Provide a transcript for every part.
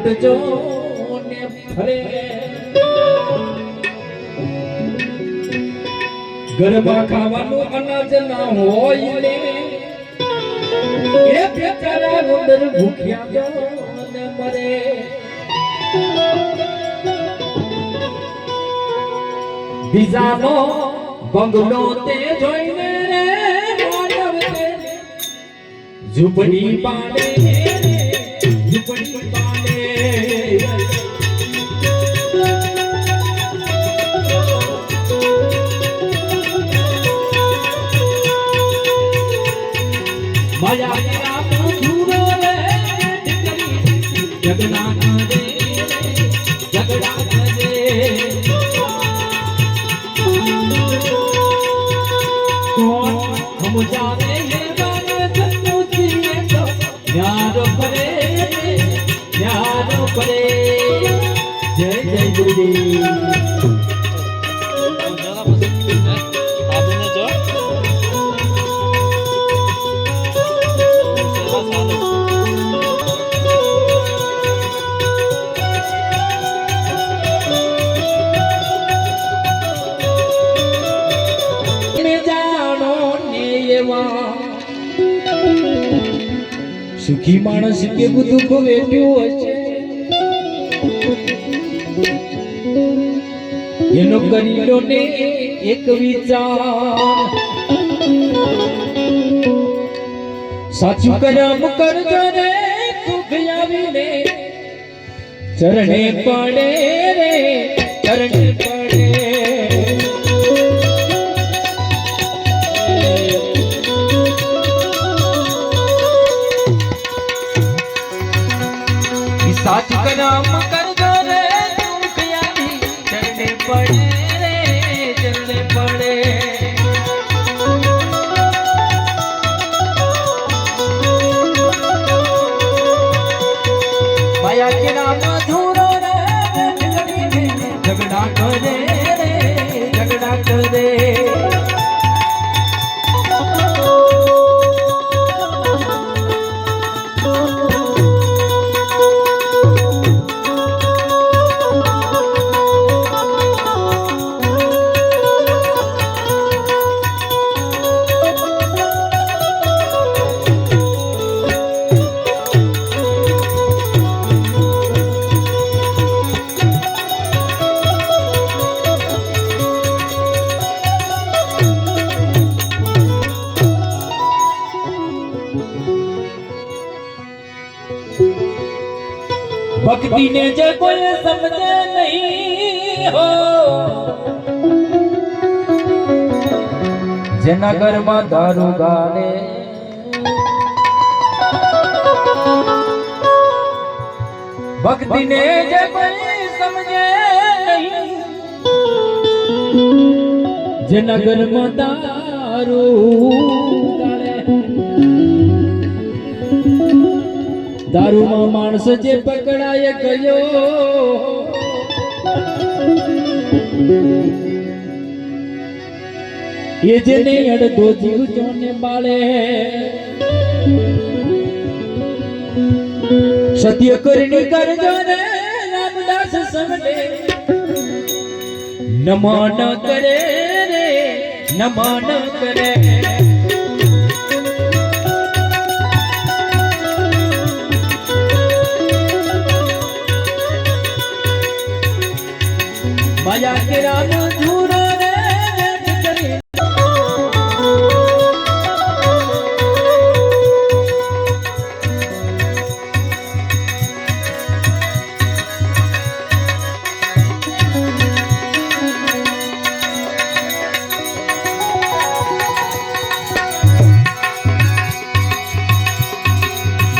લૂંટજો ને ફરે ઘરમાં ખાવાનું અનાજ ના હોય ને એ બેચારા ઉંદર ભૂખ્યા જો ને મરે બીજાનો બંગલો તે જોઈને રે માનવ તે ઝૂંપડી પાડે ઝૂંપડી પાડે માયા કે રામ ધૂરો રે જગના કરે ઝગડા કરે हम जाने ये बाने सन्मुखी तो यारो परे जय जय गुरुदेव आपने जो સુખી માણસ કેવું દુઃખ વેઠ્યું હશે એનો કરી લો ને એક વિચાર સાચું કર્મ કરજો રે સુખ આવીને ચરણે પડે રે ચરણે પડે साच करम करजो रे दुख आवी चलने पड़े रे चलने पड़े माया के नाम धूरो रे झगड़ा करे रे झगड़ा करे भक्ति ने जो कोई समझे नहीं हो जना घर में दारू गाले भक्ति ने जो कोई समझे नहीं जना घर में दारू गाले दारू में मानस जे पकड़ाए गयो ये जेने अड़धो जीव जोने बाले सत्य करनी कर जो रे रामदास समझे नमन करे रे नमन करे माया के राम धूरो रे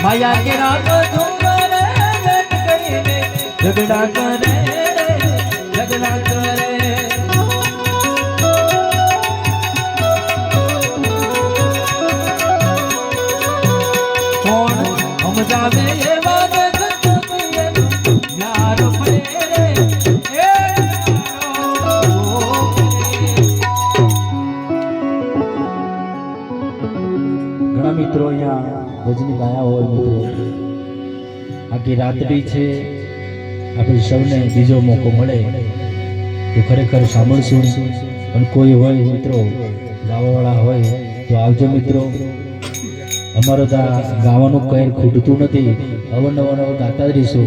माया के राम धूरो रे झगड़ा करे झगड़ा करे कौन हम जावे ये बात यार परे घણા મિત્રો અહીંયા ભજન ગાયા હોય મિત્રો આખી રાત્રિ છે આપણે સૌને બીજો મોકો મળે તો ખરેખર સાંભળશું. પણ કોઈ હોય મિત્રો ગાવાવાળા હોય તો આવજો મિત્રો. અમારો તો ગાવાનું કઈ ખૂટતું નથી, અવારનવાર ગાતા જ રહીશું.